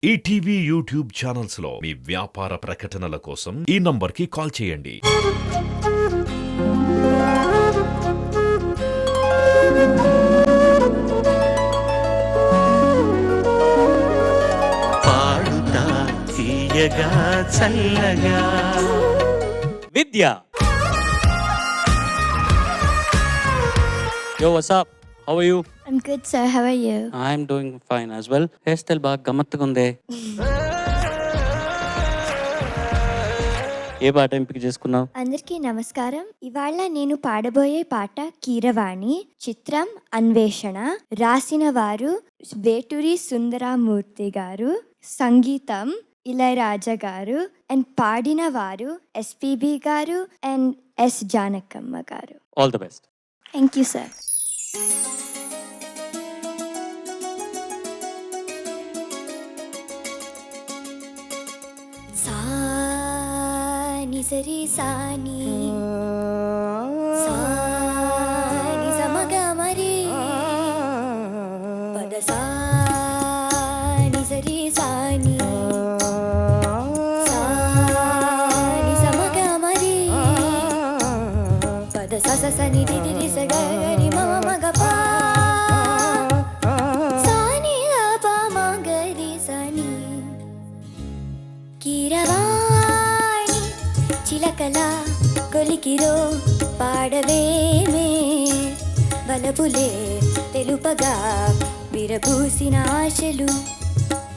ETV YouTube channels లో మీ వ్యాపార ప్రకటనల కోసం ఈ నంబర్కి కాల్ చేయండి. పాడుతా తీయగా చల్లగా విద్య. Yo, what's up? How are you? I'm good, sir. How are you? I'm doing fine as well. Hair style బాగా గమ్మత్తుగా ఉంది. ఏ పాట ఎంపిక చేసుకున్నావు? అందరికీ నమస్కారం. ఇవాళ నేను పాడబోయే పాట కీరవాణి, చిత్రం అన్వేషణ. రాసిన వారు వేటూరి సుందరమూర్తి గారు, సంగీతం ఇళయరాజా గారు, అండ్ పాడిన వారు ఎస్పీబీ గారు అండ్ ఎస్ జానకమ్మ గారు. All the best. Thank you sir. సాని సరి సాని సాని సమగ మరి పద సాని సరి సాని సాని సమగ మరి పద సస సని ది రి స గ ని మ మగ పా సాని గ ప మ గ రి సని కీరవాణి చిలకలా కొలికిరో పాడవేమే వలపులే తెలుపగా విరబూసిన ఆశలు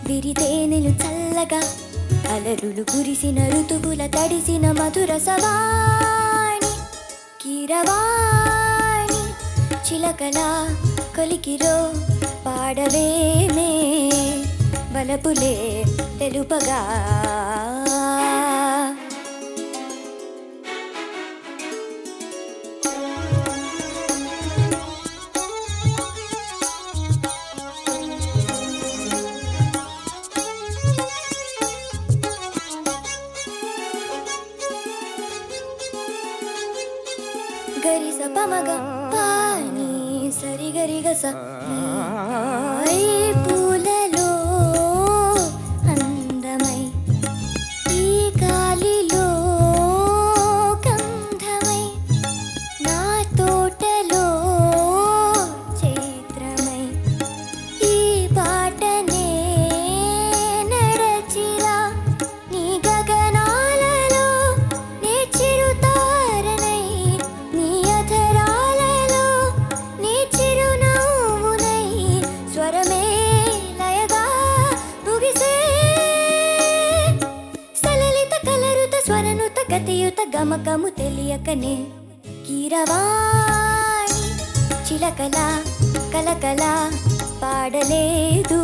విరితేనెలు చల్లగా అలరులు కురిసిన ఋతువుల తడిసిన మధుర సవాణి కీరవాణి చిలకలా కొలికిరో పాడవేమే వలపులే తెలుపగా. గరిస పమగ పాని సరి గరిగస ఈ పూలలో అందమై ఈ గాలిలో గంధమై నా తోటలో చైత్రమై ఈ పాటనే నడచిరా నీ గగనాలలో నీ చిరుతారనై నీ అధరాలలో నీ చిరునవ్వునై స్వరమే లయగా ముగిసే సలలిత కలరుత స్వరనుత గతియుత గమకము తెలియకనే కీరవాణి చిలకలా కలకలా పాడలేదు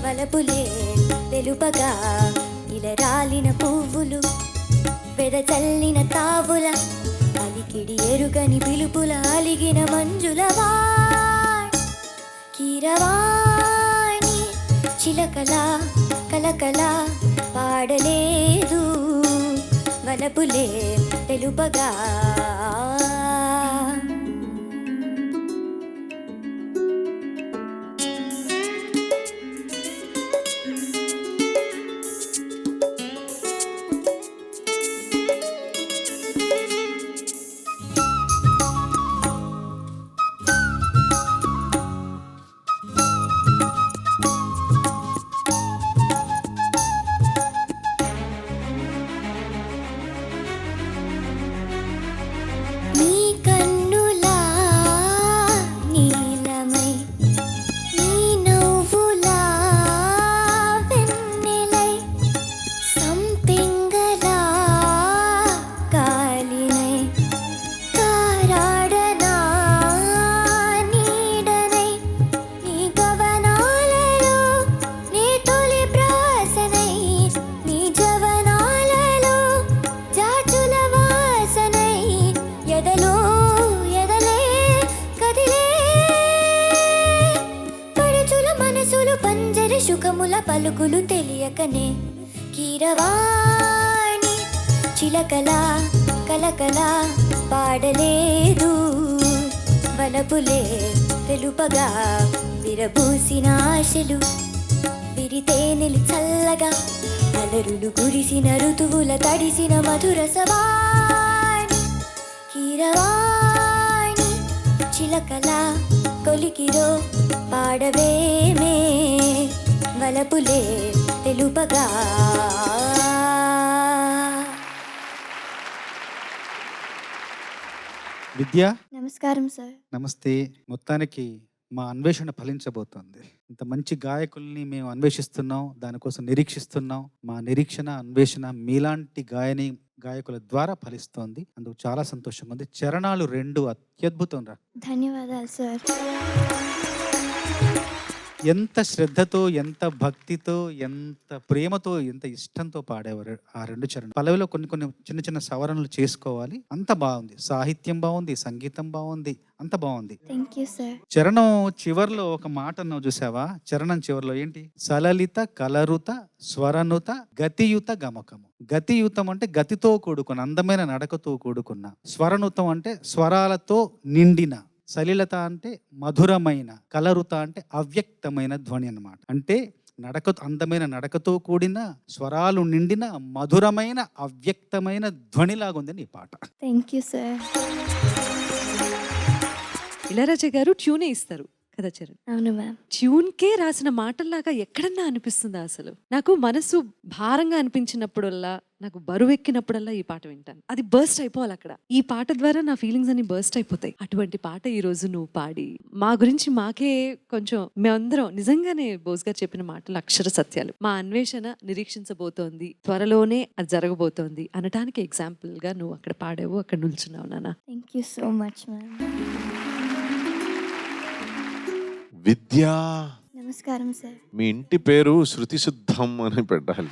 వలపులే తెలుపగా ఇలరాలిన పువ్వులు వెదచల్లిన తావుల అలికిడి ఎరుగని పిలుపుల అలిగిన మంజుల వాణి కీరవాణి చిలకలా కలకలా పాడలేదు వలపులే తెలుపగా. నీ కన్నులా నీలమై నీ నవ్వులా వెన్నెలై సంపెంగలా కాలినై కారాడనా నీడనై నీ గవనాలలో నీ తొలి ప్రాసనై నీ జవనాలలో జాజుల వాసనై ఎదలో ఎదలే కదిలే పడుచుల మనసులు పంజరి సుఖముల పలుకులు తెలియకనే కీరవాణి చిలకలా కలకలా పాడలేదు వలపులే తెలుపగా విరబూసిన ఆశలు విరితేనెలి చల్లగా అలరులు కురిసిన ఋతువుల తడిసిన మధుర సవాణి కీరవాణి చిలకల కొలికిరో పాడవేమే వలపులే తెలుపగా. విద్య, నమస్కారం సార్. నమస్తే. మొత్తానికి మా అన్వేషణ ఫలించబోతోంది. ఇంత మంచి గాయకుల్ని మేము అన్వేషిస్తున్నాం, దానికోసం నిరీక్షిస్తున్నాం. మా నిరీక్షణ అన్వేషణ మీలాంటి గాయకుల ద్వారా ఫలిస్తోంది. అందుకు చాలా సంతోషంగా ఉంది. చరణాలు 2 అత్యద్భుతం రా. ధన్యవాదాలు సార్. ఎంత శ్రద్ధతో, ఎంత భక్తితో, ఎంత ప్రేమతో, ఎంత ఇష్టంతో పాడేవారు ఆ 2 చరణాలు. పల్లవిలో కొన్ని చిన్న చిన్న సవరణలు చేసుకోవాలి. అంత బాగుంది. సాహిత్యం బాగుంది, సంగీతం బాగుంది, అంత బాగుంది. Thank you sir. చరణం చివర్లో ఒక మాట అన్నావు చూసావా? చరణం చివర్లో ఏంటి? సలలిత కలరుత స్వరనుత గతియుత గమకము. గతియుతం అంటే గతితో కూడుకున్న, అందమైన నడకతో కూడుకున్న. స్వరనుతం అంటే స్వరాలతో నిండిన. సలిలత అంటే మధురమైన. కలరుత అంటే అవ్యక్తమైన ధ్వని అన్నమాట. అంటే అందమైన నడకతో కూడిన, స్వరాలు నిండిన, మధురమైన, అవ్యక్తమైన ధ్వనిలాగుంది నీ పాట. Thank you sir. ఇళయరాజా గారు ట్యూనే ఇస్తారు కదా చరణ్? అవును మ్యామ్. ట్యూన్కే రాసిన మాటల్లాగా ఎక్కడన్నా అనిపిస్తుందా అసలు? నాకు మనసు భారంగా అనిపించినప్పుడల్లా, నాకు బరువెక్కినప్పుడల్లా ఈ పాట వింటాను. అది బర్స్ట్ అయిపోవాలి అక్కడ. ఈ పాట ద్వారా నా ఫీలింగ్స్ అన్ని బర్స్ట్ అయిపోతాయి. అటువంటి పాట ఈ రోజు నువ్వు పాడి మా గురించి మాకే కొంచెం, మేమందరం నిజంగానే బోస్ గారు చెప్పిన మాటలు అక్షర సత్యాలు. మా అన్వేషణ నిరీక్షించబోతోంది, త్వరలోనే అది జరగబోతోంది అనటానికి ఎగ్జాంపుల్ గా నువ్వు అక్కడ పాడావు, అక్కడ నిల్చున్నావు నాన్న. Thank you so much ma'am. విద్యా, నమస్కారం సార్. మీ ఇంటి పేరు శృతి శుద్ధం అని పెట్టాలి.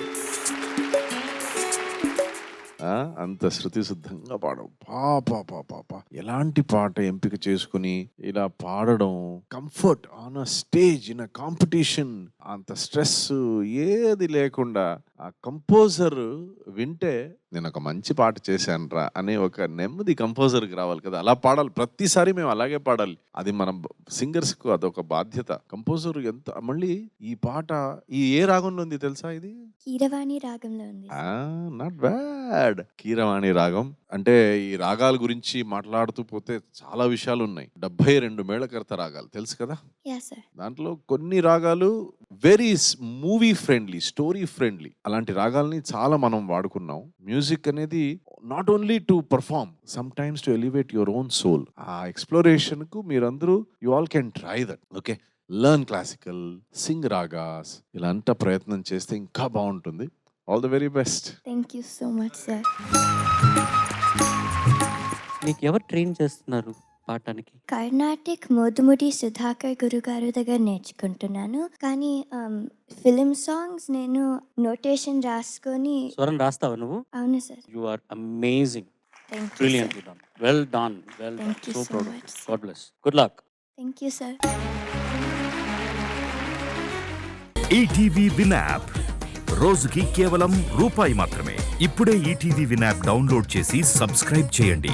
అంత శృతి శుద్ధంగా పాడవు. పాప ఎలాంటి పాట ఎంపిక చేసుకుని ఇలా పాడడం. Comfort on a stage in a competition. అంత స్ట్రెస్ ఏది లేకుండా ఆ కంపోజర్ వింటే నేను ఒక మంచి పాట చేశాను రా అనే ఒక నెమ్మది కంపోజర్కి రావాలి కదా. అలా పాడాలి. ప్రతిసారి మేము అలాగే పాడాలి. అది మన సింగర్స్కు అదొక బాధ్యత. కంపోజర్ ఎంత. మళ్ళీ ఈ పాట ఏ రాగంలో ఉంది తెలుసా? ఇది కీరవాణి రాగంలో ఉంది. Not bad. కీరవాణి రాగం అంటే ఈ రాగాల గురించి మాట్లాడుతూ పోతే చాలా విషయాలు ఉన్నాయి. 72 మేళకర్త రాగాలు తెలుసు కదా. దాంట్లో కొన్ని రాగాలు very movie friendly, story friendly. అలాంటి రాగాల్ని చాలా మనం వాడుకున్నాం. మ్యూజిక్ అనేది not only to perform, some times to elevate your own soul. ఆ ఎక్స్ప్లోరేషన్ కు మీరందరూ you all can try that. Okay, learn classical, sing ragas. ఇలా అంతా ప్రయత్నం చేస్తే ఇంకా బాగుంటుంది. All the very best. Thank you so much sir. నీకు ఎవరు ట్రైన్ చేస్తున్నారు పాడటానికి? కర్ణాటిక్ మోదుముడి సుధాకర్ గురుగారు దగ్గర నేర్చుకుంటున్నాను. కానీ ఫిలిం సాంగ్స్ నేను నోటేషన్ రాసుకొని. స్వరం రాస్తావా నువ్వు? అవును sir. You are amazing. Brilliantly done. Well done. Well done. So proud of you. God bless. Good luck. Thank you sir. ETV Win app రోజుకి కేవలం రూపాయి మాత్రమే. ఇప్పుడే ఈటీవీ విన్ యాప్ డౌన్లోడ్ చేసి సబ్స్క్రైబ్ చేయండి.